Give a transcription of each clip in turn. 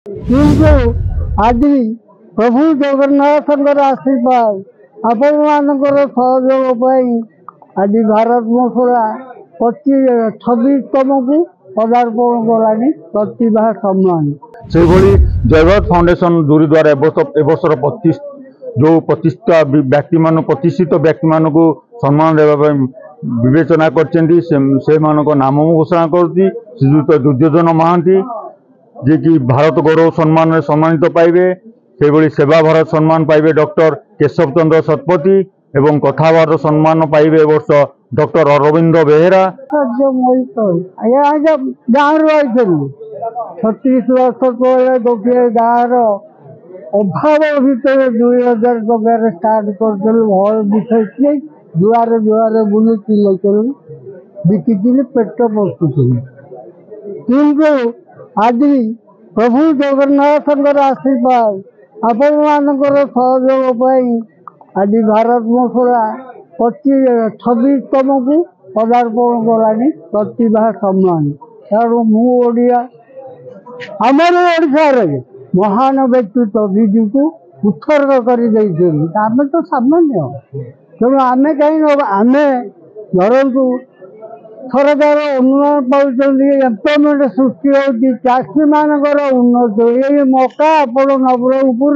କିନ୍ତୁ ଆଜି ପ୍ରଭୁ ଜଗନ୍ନାଥଙ୍କର ଆଶୀର୍ବାଦ ଆପଣମାନଙ୍କର ସହଯୋଗ ପାଇଁ ଆଜି ଭାରତ ମସଲା 26ତମକୁ ପଦାର୍ପଣ କଲାଣି ପ୍ରତିଭା ସମ୍ମାନ। ସେହିଭଳି ଜୟଭାରତ ଫାଉଣ୍ଡେସନ ଦୁରି ଦ୍ୱାରା ଏବର୍ଷର जो प्रतिष्ठा प्रतिष्ठित व्यक्ति मानू सम्मान देवाई विवेचना कर नाम घोषणा करुच्ची श्रीजुक्त दुर्योधन महांती जे कि भारत गौरव सम्मान सम्मानित पाइबे। से सेवा भारत सम्मान पाइबे डॉक्टर केशव चंद्र शतपथी एवं कथा भारत सम्मान पाइबे वर्ष डॉक्टर अरविंद बेहेरा। गाँव रही 36 वर्ष तले गोटे गाँव अभाव भितर 2000 टकर स्टार्ट कर हल बिछे जुआर जुआर बुली बिकी पेट पोषुली किंतु आज प्रभु जगन्नाथଙ୍କର आशीर्वाद ଆପଣମାନଙ୍କର ସହଯୋଗ ପାଇଁ ଆଜି ଭାରତ ମସଲା 26ତମକୁ ପଦାର୍ପଣ କଲାଣି ପ୍ରତିଭା ସମ୍ମାନ। ତେଣୁ ମୁଁ ଓଡ଼ିଆ ଆମର ଓଡ଼ିଶାରେ महान व्यक्तित्व विजु उत्सर्ग कर आम तो सामान्य तेणु आम कहीं आम धरतु सरकार उन्नयन पाँच एम्प्लयमेंट सृष्टि होती चाषी मानकर उन्नति ये मका आप नवरंगपुर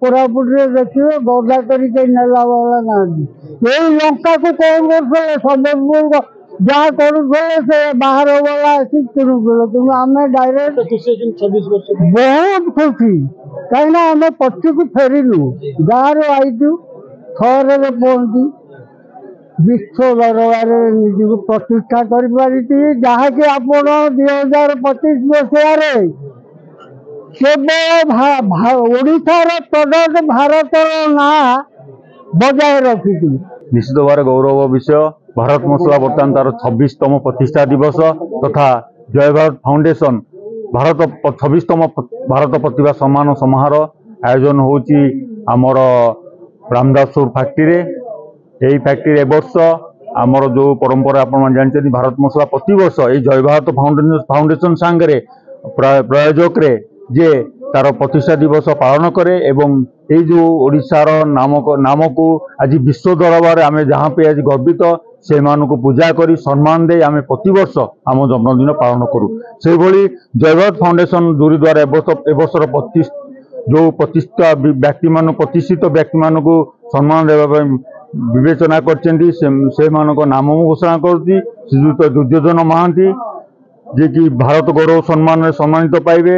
कोरापुटे देखिए गदा करके नेला वाला ना यही लंका को कौन कर सम्बलपुर जहाँ कर बाहर वाला आसी किणुले कि आम डायरेक्ट बहुत खुशी कहीं आम पछक फेरिलु गाँव आईचु सहर में पहुँची विश्व दरबार निजी प्रतिष्ठा कर जहाँकि आप 2025 मसीह केवल ओडिशार प्रडक्ट भारत ना बजाय रखी निश्चित भाव गौरव विषय भारत मसला बर्तमान तार 26तम प्रतिष्ठा दिवस तथा जय भारत फाउंडेशन भारत 26तम भारत प्रतिभा सम्मान समारोह आयोजन होची आमर रामदासपुर फैक्ट्री यही फैक्ट्री वर्ष आमर जो परंपरा आपण जानते भारत मसला प्रति वर्ष ये जय भारत फाउंडेशन सांगे प्रयोजक रे जे तार प्रतिष्ठा दिवस पालन करे एवं ये जो ओडिशार नाम को आज विश्व दरबार आम जहाँ पे आज गर्वित से मानू पूजा करी सम्मान दे आम प्रति वर्ष आम जन्मदिन पालन करूँ। से भली जयभारत फाउंडेशन दुरी द्वारा एवर्षर जो प्रतिष्ठा व्यक्ति मान प्रतिष्ठित व्यक्ति मानू सम्मान देवाई विवेचना कर नाम घोषणा करुच्ची श्रीजुक्त दुर्योधन महांती जे कि भारत गौरव सम्मान सम्मानित पाइबे।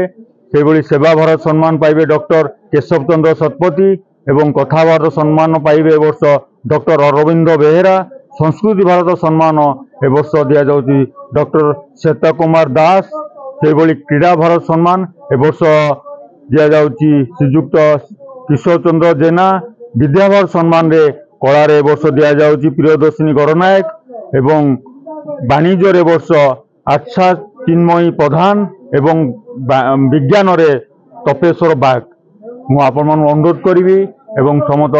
से सेवा भारत सम्मान पाइबे डॉक्टर केशव चंद्र शतपथी एवं कथा भारत सम्मान पाइबे वर्ष डॉक्टर अरविंद बेहेरा। संस्कृति भारत सम्मान ए वर्ष दि जाऊँगी डॉक्टर श्वेता कुमार दास। से क्रीड़ा भारत सम्मान ए वर्ष दि जाऊँगी श्रीजुक्त किशोर चंद्र जेना। विद्या भारत सम्मान रे कला रे वर्ष दि जाऊँगी प्रियदर्शिनी गणनायक एवं वाणिज्य रे वर्ष आच्छा चिन्मयी प्रधान एवं विज्ञान रे तपेश्वर बाग। मु आपण अनुरोध करी एवं समस्त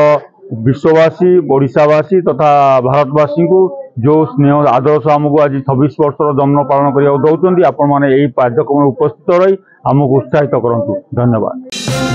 विश्ववासी ओडिशावासी तथा भारतवासी को जो स्नेह आदर्श आमको आज 26 वर्षर जन्म पालन करने दौरान आपण मैंने यही कार्यक्रम उपस्थित रही आमको उत्साहित करंतु। धन्यवाद।